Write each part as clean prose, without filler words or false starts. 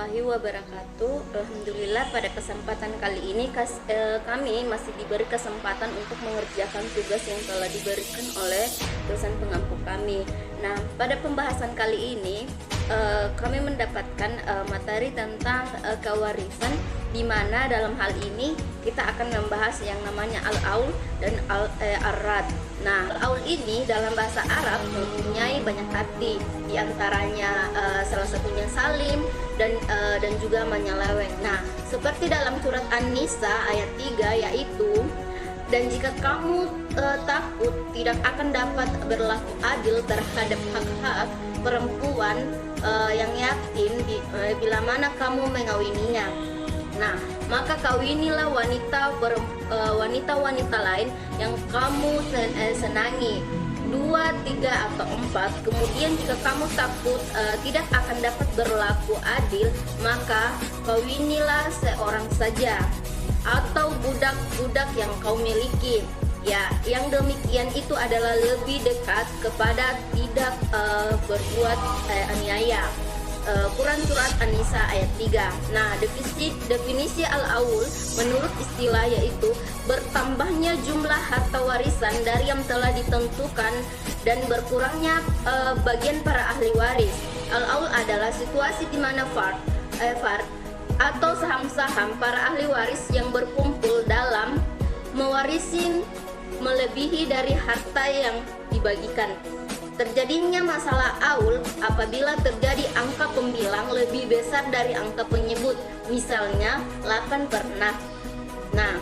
warahmatullahi wabarakatuh. Alhamdulillah pada kesempatan kali ini kami masih diberi kesempatan untuk mengerjakan tugas yang telah diberikan oleh dosen pengampu kami. Nah, pada pembahasan kali ini kami mendapatkan materi tentang kewarisan, di mana dalam hal ini kita akan membahas yang namanya al-aul dan al-rad. Nah, al-aul ini dalam bahasa Arab mempunyai banyak arti, di antaranya salah satunya salim dan juga menyeleweng. Nah, seperti dalam surat An-Nisa ayat 3 yaitu, dan jika kamu takut tidak akan dapat berlaku adil terhadap hak-hak perempuan yang yatim bila mana kamu mengawininya. Nah, maka kawinilah wanita-wanita lain yang kamu senangi, 2, 3, atau 4. Kemudian jika kamu takut tidak akan dapat berlaku adil, maka kawinilah seorang saja atau budak-budak yang kau miliki. Ya, yang demikian itu adalah lebih dekat kepada tidak berbuat aniaya. Quran Surat An-Nisa ayat 3. Nah, definisi al-aul menurut istilah yaitu bertambahnya jumlah harta warisan dari yang telah ditentukan dan berkurangnya bagian para ahli waris. Al-aul adalah situasi di mana fard atau saham-saham para ahli waris yang berkumpul dalam mewarisi melebihi dari harta yang dibagikan. Terjadinya masalah aul apabila terjadi angka pembilang lebih besar dari angka penyebut, misalnya 8/6. Nah,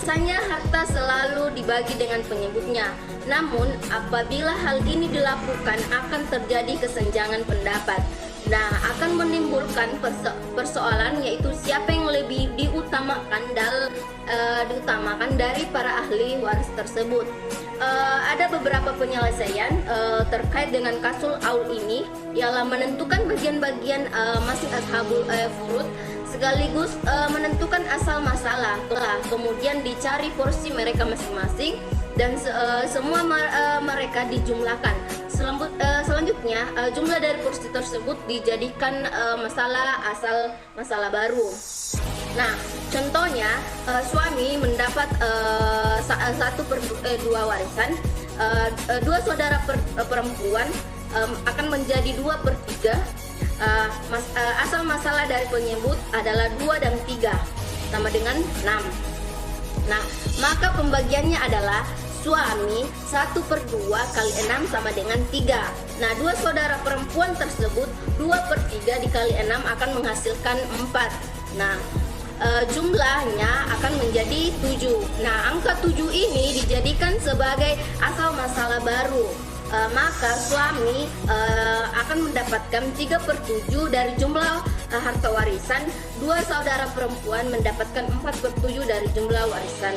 biasanya harta selalu dibagi dengan penyebutnya. Namun, apabila hal ini dilakukan akan terjadi kesenjangan pendapat. Nah, akan menimbulkan persoalan yaitu siapa yang lebih diutamakan dari para ahli waris tersebut. Ada beberapa penyelesaian terkait dengan kasul aul ini, ialah menentukan bagian-bagian masing ashabul furud sekaligus menentukan asal masalah. Kemudian dicari porsi mereka masing-masing dan semua mereka dijumlahkan. Selanjutnya jumlah dari porsi tersebut dijadikan masalah baru. Nah, contohnya suami mendapat 1/2 warisan, 2 saudara perempuan akan menjadi 2/3. Asal masalah dari penyebut adalah 2 dan 3 sama dengan 6. Nah, maka pembagiannya adalah suami 1/2 kali 6 sama dengan 3. Nah, 2 saudara perempuan tersebut 2/3 dikali 6 akan menghasilkan 4. Nah, jumlahnya akan menjadi 7. Nah, angka 7 ini dijadikan sebagai asal masalah baru. Maka suami akan mendapatkan 3/7 dari jumlah harta warisan. 2 saudara perempuan mendapatkan 4/7 dari jumlah warisan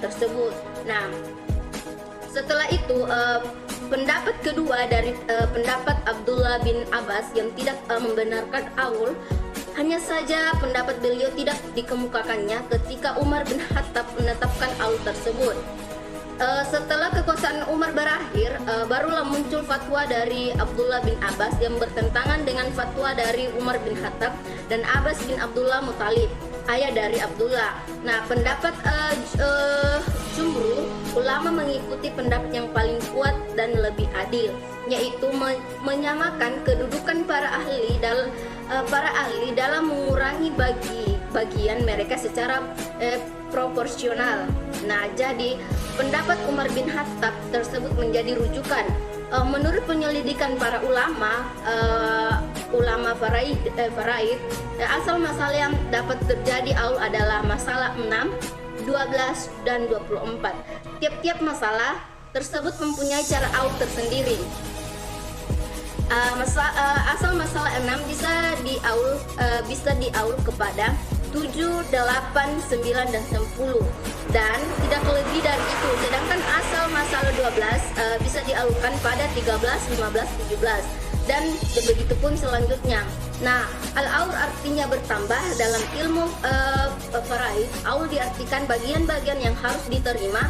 tersebut. Nah, setelah itu pendapat kedua dari pendapat Abdullah bin Abbas yang tidak membenarkan aul. Hanya saja pendapat beliau tidak dikemukakannya ketika Umar bin Khattab menetapkan aul tersebut. Setelah kekuasaan Umar berakhir, barulah muncul fatwa dari Abdullah bin Abbas yang bertentangan dengan fatwa dari Umar bin Khattab dan Abbas bin Abdullah Muthalib, ayah dari Abdullah. Nah, pendapat jumhur ulama mengikuti pendapat yang paling kuat dan lebih adil, yaitu menyamakan kedudukan para ahli dalam mengurangi bagian mereka secara proporsional. Nah, jadi pendapat Umar bin Khattab tersebut menjadi rujukan. Menurut penyelidikan para ulama faraid, asal masalah yang dapat terjadi aul adalah masalah 6, 12, dan 24. Tiap-tiap masalah tersebut mempunyai cara aul tersendiri. Asal masalah 6 bisa diaul kepada 7, 8, 9, dan 10 dan tidak lebih dari itu. Sedangkan asal masalah 12 bisa diaulkan pada 13, 15, 17 dan begitu pun selanjutnya. Nah, al-aul artinya bertambah. Dalam ilmu faraid, aul diartikan bagian-bagian yang harus diterima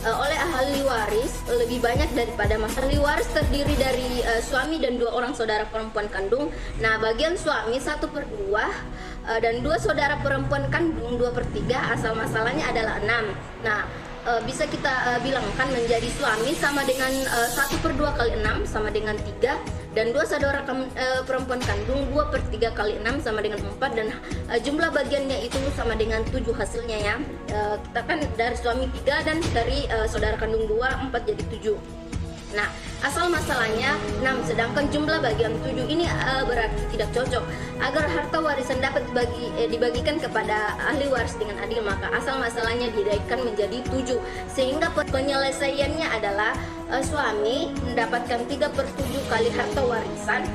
oleh ahli waris lebih banyak daripada ahli waris terdiri dari suami dan 2 orang saudara perempuan kandung. Nah, bagian suami 1/2 dan 2 saudara perempuan kandung 2/3. Asal masalahnya adalah 6. Nah, bisa kita bilangkan menjadi suami sama dengan 1/2 kali 6 sama dengan 3, dan 2 saudara perempuan kandung 2/3 kali 6 sama dengan 4, dan jumlah bagiannya itu sama dengan 7 hasilnya ya. Kita kan dari suami 3 dan dari saudara kandung 2, 4 jadi 7. Nah, asal masalahnya 6, sedangkan jumlah bagian 7 ini berarti tidak cocok. Agar harta warisan dapat dibagikan kepada ahli waris dengan adil, maka asal masalahnya dinaikkan menjadi 7. Sehingga penyelesaiannya adalah suami mendapatkan 3/7 kali harta warisan,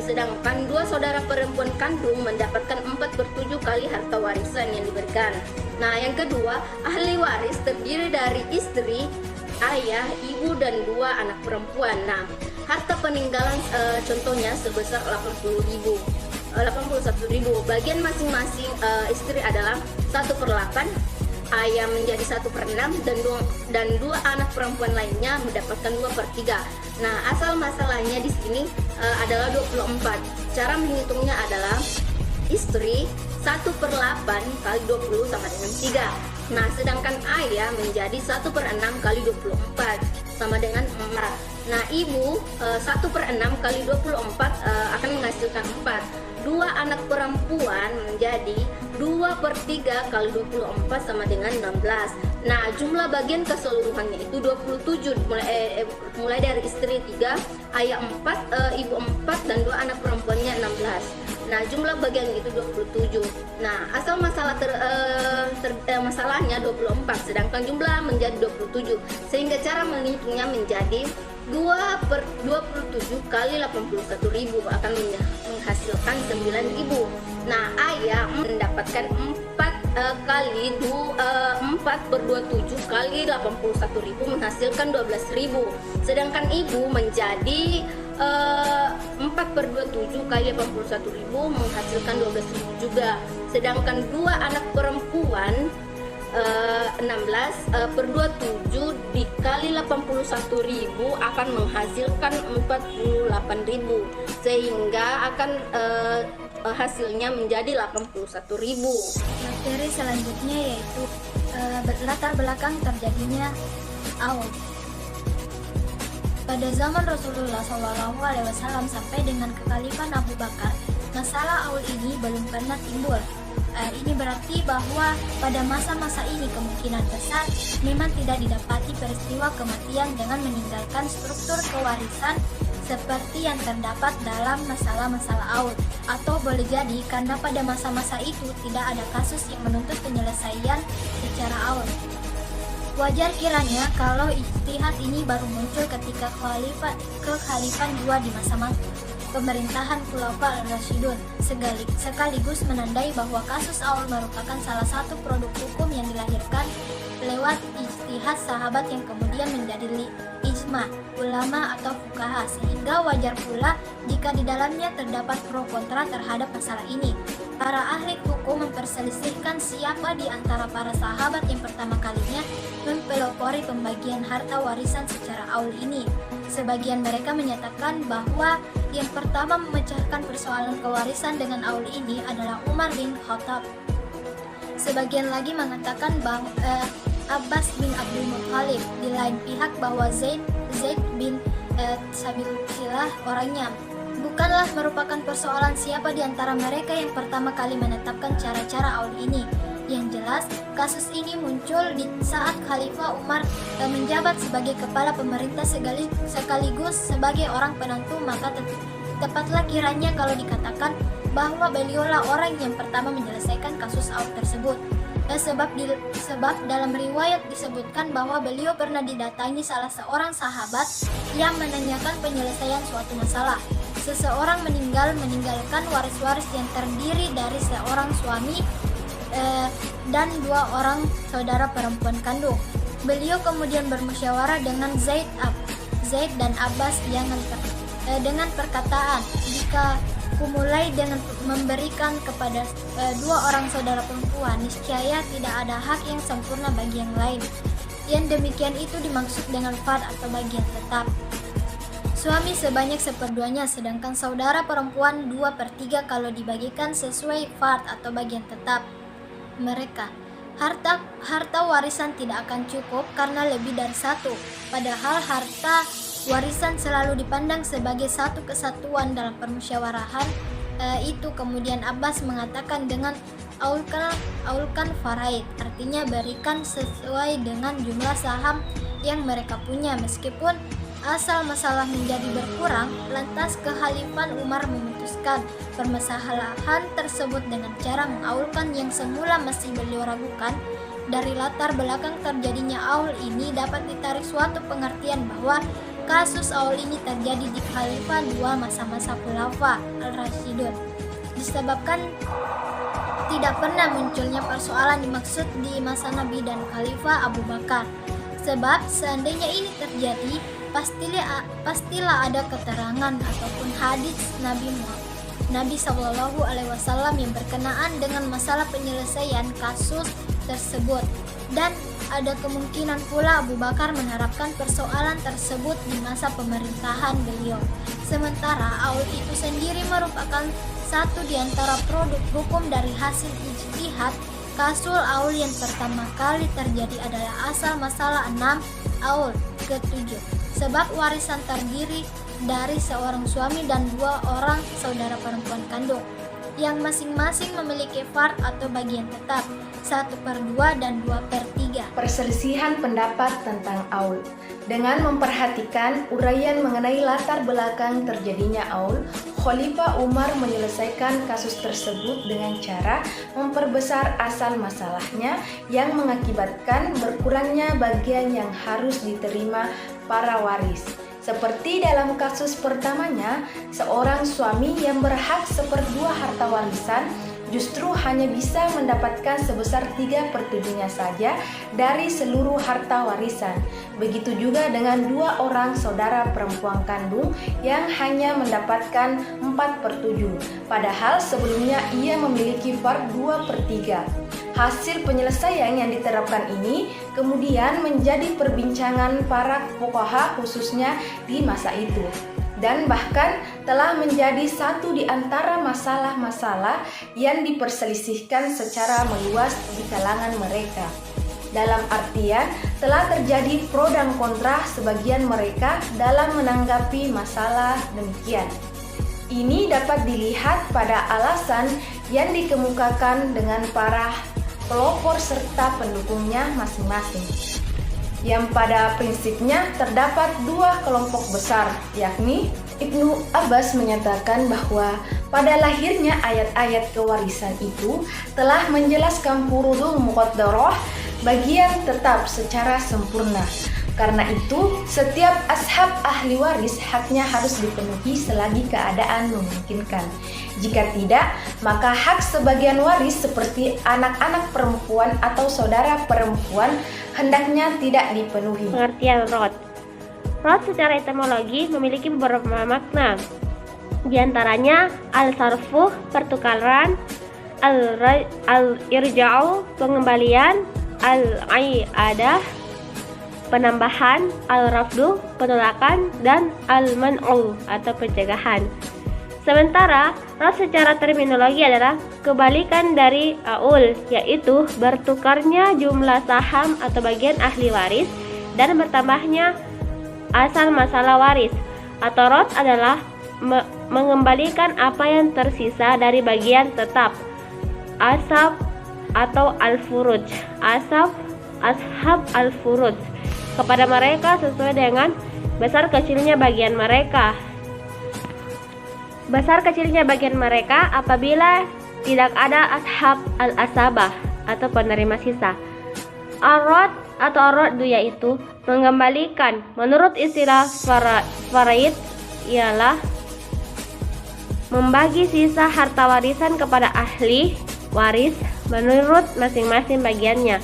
sedangkan 2 saudara perempuan kandung mendapatkan 4/7 kali harta warisan yang diberikan. Nah, yang kedua, ahli waris terdiri dari istri, ayah, ibu, dan 2 anak perempuan. Nah, harta peninggalan contohnya sebesar 81.000. Bagian masing-masing istri adalah 1/8, ayah menjadi 1/6, dan 2 anak perempuan lainnya mendapatkan 2/3. Nah, asal masalahnya di sini adalah 24. Cara menghitungnya adalah istri 1/8 kali 20 sama dengan 3. Nah, sedangkan ayah menjadi 1/6 kali 24 sama dengan 4. Nah, ibu 1/6 kali 24 akan menghasilkan 4. 2 anak perempuan menjadi 2/3 kali 24 sama dengan 16. Nah, jumlah bagian keseluruhannya itu 27, mulai dari istri 3, ayah 4, ibu 4, dan 2 anak perempuannya 16. Nah, jumlah bagian itu 27. Nah, asal masalahnya 24, sedangkan jumlah menjadi 27. Sehingga cara menghitungnya menjadi 2/27 kali 81.000 akan menghasilkan 9.000. Nah, ayah mendapatkan 4/27 kali 81.000 menghasilkan 12.000. Sedangkan ibu menjadi 4/27 kali 81.000 menghasilkan 12.000 juga. Sedangkan 2 anak perempuan 16/27 dikali 81.000 akan menghasilkan 48.000, sehingga akan hasilnya menjadi 81.000. Materi selanjutnya yaitu latar belakang terjadinya Aul. Pada zaman Rasulullah SAW sampai dengan kekhalifahan Abu Bakar, masalah Aul ini belum pernah timbul. Ini berarti bahwa pada masa-masa ini kemungkinan besar memang tidak didapati peristiwa kematian dengan meninggalkan struktur kewarisan seperti yang terdapat dalam masalah-masalah Aul, atau boleh jadi karena pada masa-masa itu tidak ada kasus yang menuntut penyelesaian secara Aul. Wajar kiranya kalau ijtihad ini baru muncul ketika kekhalifahan 2 di masa pemerintahan Khulafa ar-Rasyidun, sekaligus menandai bahwa kasus Aul merupakan salah satu produk hukum yang dilahirkan lewat ijtihad sahabat yang kemudian menjadi ijma ulama atau fuqaha, sehingga wajar pula jika di dalamnya terdapat pro kontra terhadap masalah ini. Para ahli hukum memperselisihkan siapa di antara para sahabat yang pertama kalinya mempelopori pembagian harta warisan secara Aul ini. Sebagian mereka menyatakan bahwa yang pertama memecahkan persoalan kewarisan dengan Aul ini adalah Umar bin Khattab. Sebagian lagi mengatakan bahwa Abbas bin Abdul Muthalib, di lain pihak bahwa Zaid bin Sabilillah orangnya. Bukanlah merupakan persoalan siapa di antara mereka yang pertama kali menetapkan cara-cara Aul ini. Yang jelas, kasus ini muncul di saat Khalifah Umar menjabat sebagai kepala pemerintah sekaligus sebagai orang penentu, maka tepatlah kiranya kalau dikatakan bahwa beliaulah orang yang pertama menyelesaikan kasus Aul tersebut. Sebab dalam riwayat disebutkan bahwa beliau pernah didatangi salah seorang sahabat yang menanyakan penyelesaian suatu masalah. Seseorang meninggalkan waris-waris yang terdiri dari seorang suami dan 2 orang saudara perempuan kandung. Beliau kemudian bermusyawarah dengan Zaid dan Abbas dengan perkataan, jika kumulai dengan memberikan kepada 2 orang saudara perempuan, niscaya tidak ada hak yang sempurna bagi yang lain. Yang demikian itu dimaksud dengan fard atau bagian tetap. Suami sebanyak seperduanya, sedangkan saudara perempuan 2/3 kalau dibagikan sesuai fard atau bagian tetap mereka. Harta warisan tidak akan cukup karena lebih dari satu, padahal harta warisan selalu dipandang sebagai satu kesatuan dalam permusyawarahan. Itu kemudian Abbas mengatakan dengan aulkan faraid, artinya berikan sesuai dengan jumlah saham yang mereka punya. Meskipun asal masalah menjadi berkurang, lantas Khalifan Umar memutuskan permasalahan tersebut dengan cara mengaulkan yang semula masih beliau ragukan. Dari latar belakang terjadinya aul ini dapat ditarik suatu pengertian bahwa kasus aul ini terjadi di Khalifah 2 masa-masa Khulafa al-Rasyidun, disebabkan tidak pernah munculnya persoalan dimaksud di masa Nabi dan Khalifah Abu Bakar. Sebab seandainya ini terjadi, pastilah ada keterangan ataupun hadis Nabi SAW yang berkenaan dengan masalah penyelesaian kasus tersebut, dan ada kemungkinan pula Abu Bakar mengharapkan persoalan tersebut di masa pemerintahan beliau. Sementara aul itu sendiri merupakan satu di antara produk hukum dari hasil ijtihad. Kasul aul yang pertama kali terjadi adalah asal masalah 6 aul ke-7. Sebab warisan terdiri dari seorang suami dan 2 orang saudara perempuan kandung, yang masing-masing memiliki fard atau bagian tetap 1/2 dan 2/3. Perselisihan pendapat tentang aul. Dengan memperhatikan uraian mengenai latar belakang terjadinya aul, Khalifah Umar menyelesaikan kasus tersebut dengan cara memperbesar asal masalahnya yang mengakibatkan berkurangnya bagian yang harus diterima para waris. Seperti dalam kasus pertamanya, seorang suami yang berhak 1/2 harta warisan justru hanya bisa mendapatkan sebesar 3/7-nya saja dari seluruh harta warisan. Begitu juga dengan 2 orang saudara perempuan kandung yang hanya mendapatkan 4/7, padahal sebelumnya ia memiliki fard 2/3. Hasil penyelesaian yang diterapkan ini kemudian menjadi perbincangan para fuqaha khususnya di masa itu, dan bahkan telah menjadi satu di antara masalah-masalah yang diperselisihkan secara meluas di kalangan mereka. Dalam artian, telah terjadi pro dan kontra sebagian mereka dalam menanggapi masalah demikian. Ini dapat dilihat pada alasan yang dikemukakan dengan para pelopor serta pendukungnya masing-masing, yang pada prinsipnya terdapat 2 kelompok besar, yakni Ibnu Abbas menyatakan bahwa pada lahirnya ayat-ayat kewarisan itu telah menjelaskan furudul muqaddarah, bagian tetap secara sempurna. Karena itu, setiap ashab ahli waris haknya harus dipenuhi selagi keadaan memungkinkan. Jika tidak, maka hak sebagian waris seperti anak-anak perempuan atau saudara perempuan hendaknya tidak dipenuhi. Pengertian rod. Rod secara etimologi memiliki beberapa makna. Di antaranya al-sarfu, pertukaran, al-irja'u, pengembalian, al-i'adah, penambahan, al-rafdu, penolakan, dan al-man'u atau pencegahan. Sementara rod secara terminologi adalah kebalikan dari aul, yaitu bertukarnya jumlah saham atau bagian ahli waris dan bertambahnya asal masalah waris. Atau rod adalah mengembalikan apa yang tersisa dari bagian tetap, asab atau al-furuj, ashab al-furuj, kepada mereka sesuai dengan besar kecilnya bagian mereka. Besar kecilnya bagian mereka apabila tidak ada ashab al-asabah atau penerima sisa. Ar-rod atau ar-roddu yaitu mengembalikan. Menurut istilah faraid ialah membagi sisa harta warisan kepada ahli waris menurut masing-masing bagiannya.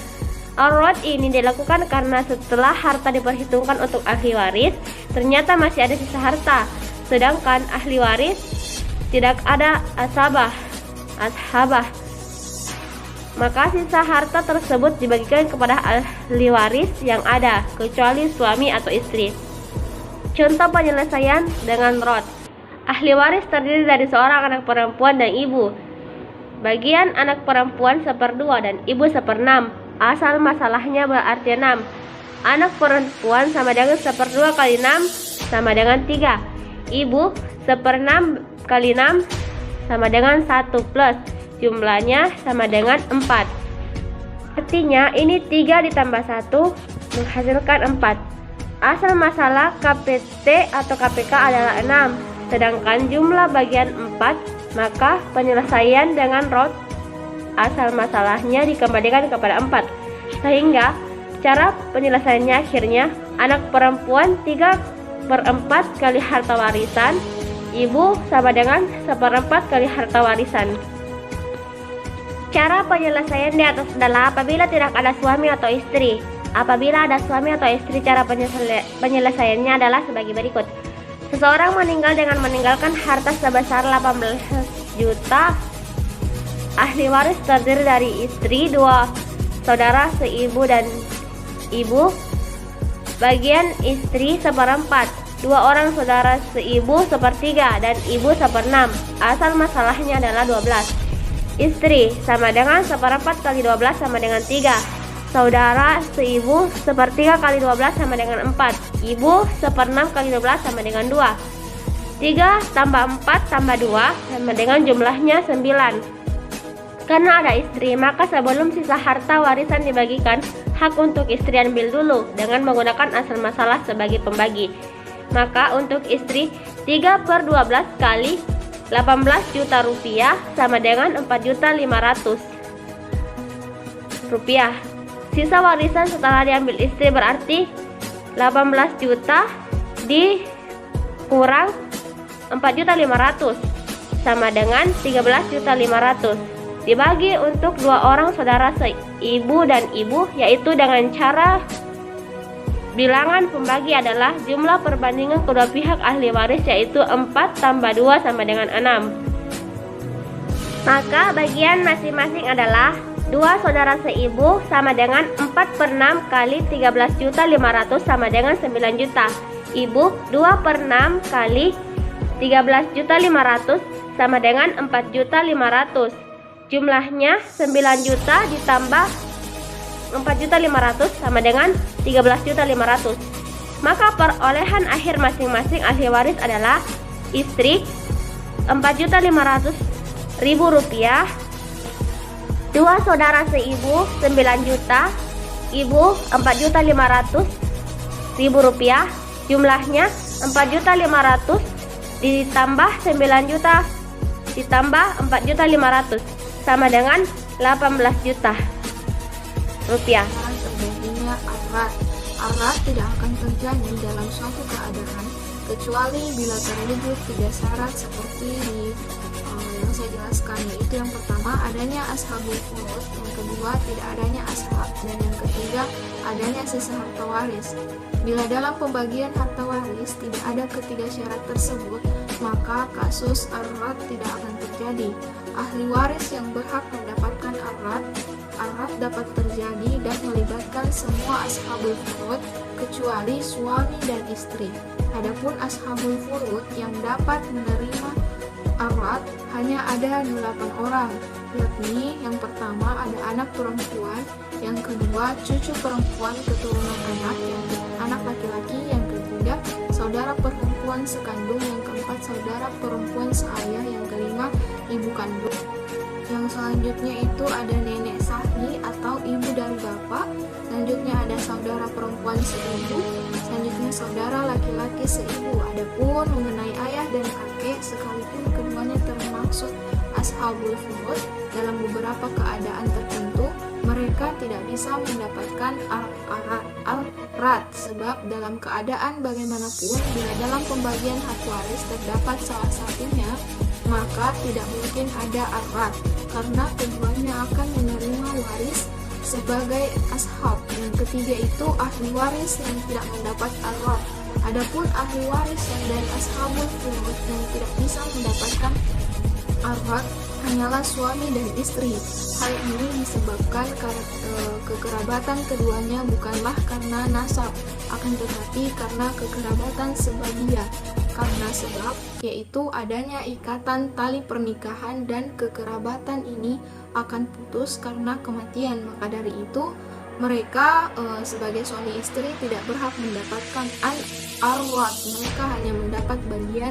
Ar-rod ini dilakukan karena setelah harta diperhitungkan untuk ahli waris, ternyata masih ada sisa harta, sedangkan ahli waris tidak ada ashabah. maka sisa harta tersebut dibagikan kepada ahli waris yang ada, kecuali suami atau istri. Contoh penyelesaian dengan rod. Ahli waris terdiri dari seorang anak perempuan dan ibu. Bagian anak perempuan 1/2 dan ibu 1/6. Asal masalahnya berarti 6. Anak perempuan sama dengan 1/2 kali 6 sama dengan 3. Ibu 1/6 kali 6 sama dengan 1 plus jumlahnya sama dengan 4. Artinya ini 3 ditambah 1 menghasilkan 4. Asal masalah KPT atau KPK adalah 6, sedangkan jumlah bagian 4, maka penyelesaian dengan rod asal masalahnya dikembalikan kepada 4. Sehingga cara penyelesaiannya akhirnya anak perempuan 3/4 kali harta warisan, ibu sama dengan 1/4 kali harta warisan. Cara penyelesaian di atas adalah apabila tidak ada suami atau istri. Apabila ada suami atau istri, cara penyelesaiannya adalah sebagai berikut. Seseorang meninggal dengan meninggalkan harta sebesar 18 juta. Ahli waris terdiri dari istri, 2 saudara seibu dan ibu. Bagian istri 1/4, 2 orang saudara seibu 1/3 dan ibu 1/6. Asal masalahnya adalah 12. Istri sama dengan 1/4 kali 12 sama dengan 3. Saudara seibu 1/3 kali 12 sama dengan 4. Ibu 1/6 kali 12 sama dengan 2. 3 tambah 4 tambah 2 sama dengan jumlahnya 9. Karena ada istri, maka sebelum sisa harta warisan dibagikan, hak untuk istri ambil dulu dengan menggunakan asal masalah sebagai pembagi. Maka untuk istri 3/12 kali 18 juta rupiah sama dengan 4.500.000 rupiah. Sisa warisan setelah diambil istri berarti 18 juta dikurang 4.500.000 sama dengan 13.500.000 dibagi untuk 2 orang saudara seibu dan ibu, yaitu dengan cara bilangan pembagi adalah jumlah perbandingan kedua pihak ahli waris, yaitu 4 tambah 2 sama dengan 6. Maka bagian masing-masing adalah 2 saudara seibu sama dengan 4/6 kali 13.500.000 sama dengan 9 juta. Ibu 2/6 kali 13.500.000 sama dengan 4.500.000. Jumlahnya 9 juta ditambah 4.500.000 sama dengan 13.500.000. Maka perolehan akhir masing-masing ahli waris adalah istri 4.500.000 rupiah, 2 saudara seibu 9 juta, ibu 4.500.000 rupiah. Jumlahnya 4.500.000 ditambah 9 juta ditambah 4.500.000 sama dengan 18 juta rupiah. Terjadinya arat. Arat tidak akan terjadi dalam suatu keadaan kecuali bila terwujud 3 syarat seperti yang saya jelaskan, yaitu yang pertama adanya ashabul furud, yang kedua tidak adanya ashab, dan yang ketiga adanya sisa harta waris. Bila dalam pembagian harta waris tidak ada ketiga syarat tersebut, maka kasus arat tidak akan terjadi. Ahli waris yang berhak mendapatkan arat dapat terjadi dan melibatkan semua ashabul furud kecuali suami dan istri. Adapun ashabul furud yang dapat menerima arat hanya ada 8 orang, yakni yang pertama ada anak perempuan, yang kedua cucu perempuan keturunan anak laki-laki, yang ketiga saudara perempuan sekandung, yang keempat saudara perempuan seayah, yang kelima ibu kandung. Yang selanjutnya itu ada nenek sahih atau ibu dari bapak, selanjutnya ada saudara perempuan seibu, selanjutnya saudara laki-laki seibu. Adapun mengenai ayah dan kakek, sekalipun keduanya termasuk ashabul furud, dalam beberapa keadaan tertentu mereka tidak bisa mendapatkan arat, sebab dalam keadaan bagaimanapun bila dalam pembagian hak waris terdapat salah satunya, maka tidak mungkin ada arat karena keduanya akan menerima waris sebagai ashab. Yang ketiga itu ahli waris yang tidak mendapat arat. Adapun ahli waris yang dari ashabul furud yang tidak bisa mendapatkan arat, hanyalah suami dan istri. Hal ini disebabkan kekerabatan keduanya bukanlah karena nasab, akan tetapi karena kekerabatan sebabia. Karena sebab, yaitu adanya ikatan tali pernikahan dan kekerabatan ini akan putus karena kematian. Maka dari itu, mereka sebagai suami istri tidak berhak mendapatkan al-arwat. Mereka hanya mendapat bagian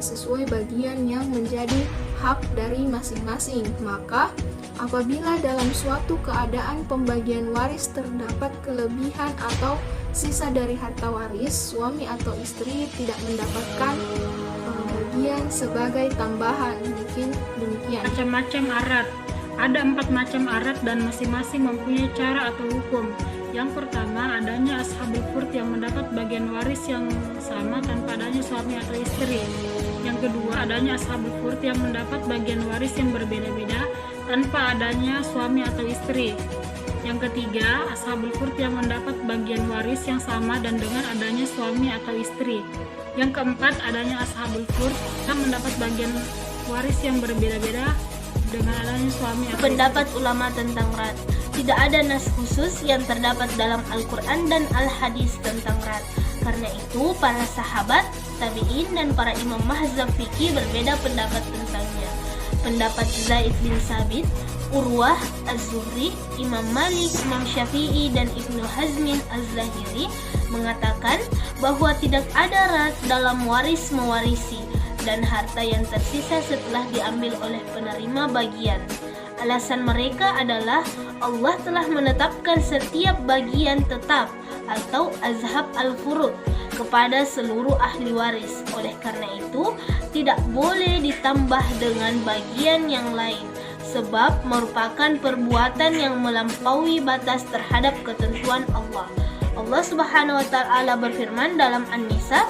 sesuai bagian yang menjadi hak dari masing-masing. Maka apabila dalam suatu keadaan pembagian waris terdapat kelebihan atau sisa dari harta waris, suami atau istri tidak mendapatkan bagian sebagai tambahan. Mungkin demikian. Macam-macam arat. Ada 4 macam arat dan masing-masing mempunyai cara atau hukum. Yang pertama, adanya ashabul furud yang mendapat bagian waris yang sama tanpa adanya suami atau istri. Yang kedua, adanya ashabul furud yang mendapat bagian waris yang berbeda-beda tanpa adanya suami atau istri. Yang ketiga, ashabul furud yang mendapat bagian waris yang sama dan dengan adanya suami atau istri. Yang keempat, adanya ashabul furud yang mendapat bagian waris yang berbeda-beda dengan adanya suami atau Pendapat ulama tentang rad. Tidak ada nas khusus yang terdapat dalam Al-Quran dan Al-Hadis tentang rad. Karena itu, para sahabat, tabi'in, dan para imam mazhab fikih berbeda pendapat tentangnya. Pendapat Zaid bin Sabit, Urwah, Az-Zuhri, Imam Malik, Imam Syafi'i, dan Ibnu Hazmin Az-Zahiri mengatakan bahwa tidak ada rad dalam waris mewarisi dan harta yang tersisa setelah diambil oleh penerima bagian. Alasan mereka adalah Allah telah menetapkan setiap bagian tetap atau azhab al-furud kepada seluruh ahli waris. Oleh karena itu, tidak boleh ditambah dengan bagian yang lain, sebab merupakan perbuatan yang melampaui batas terhadap ketentuan Allah. Allah Subhanahu wa Ta'ala berfirman dalam An-Nisa,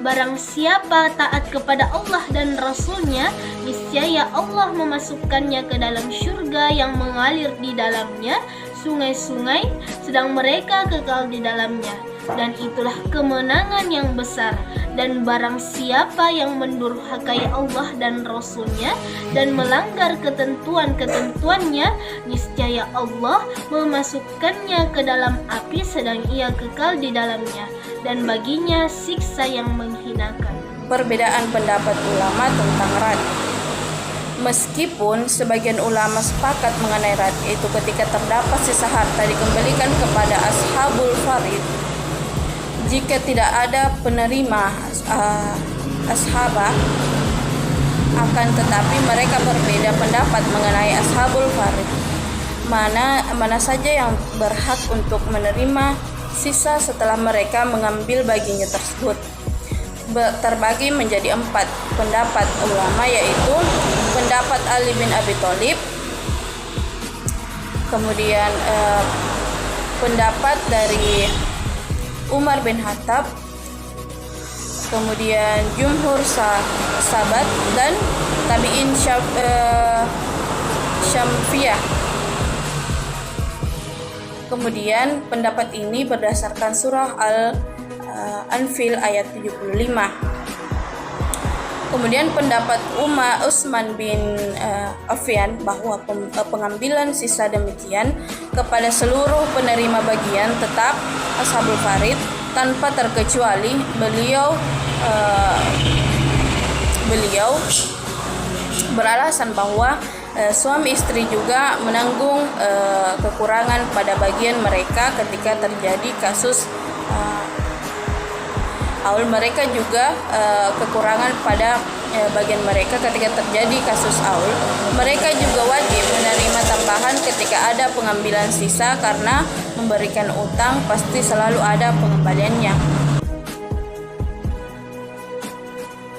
barang siapa taat kepada Allah dan Rasul-Nya, niscaya Allah memasukkannya ke dalam syurga yang mengalir di dalamnya sungai-sungai, sedang mereka kekal di dalamnya. Dan itulah kemenangan yang besar. Dan barang siapa yang mendurhakai Allah dan Rasul-Nya dan melanggar ketentuan-ketentuannya, niscaya Allah memasukkannya ke dalam api sedang ia kekal di dalamnya, dan baginya siksa yang menghinakan. Perbedaan pendapat ulama tentang rad. Meskipun sebagian ulama sepakat mengenai rad, yaitu ketika terdapat sisa harta dikembalikan kepada ashabul farid jika tidak ada penerima ashabah, akan tetapi mereka berbeda pendapat mengenai ashabul farid. Mana saja yang berhak untuk menerima sisa setelah mereka mengambil baginya tersebut. Terbagi menjadi 4 pendapat ulama, yaitu pendapat Ali bin Abi Thalib, kemudian pendapat dari Umar bin Khattab, kemudian jumhur sahabat dan tabi'in Syafi'iyah. Kemudian pendapat ini berdasarkan surah Al-Anfil ayat 75. Kemudian pendapat Utsman bin Affan bahwa pengambilan sisa demikian kepada seluruh penerima bagian tetap ashabul farid tanpa terkecuali. Beliau beralasan bahwa suami istri juga menanggung kekurangan pada bagian mereka ketika terjadi kasus aul. Mereka juga kekurangan pada bagian mereka ketika terjadi kasus aul. Mereka juga wajib menerima tambahan ketika ada pengambilan sisa, karena memberikan utang pasti selalu ada pengembaliannya.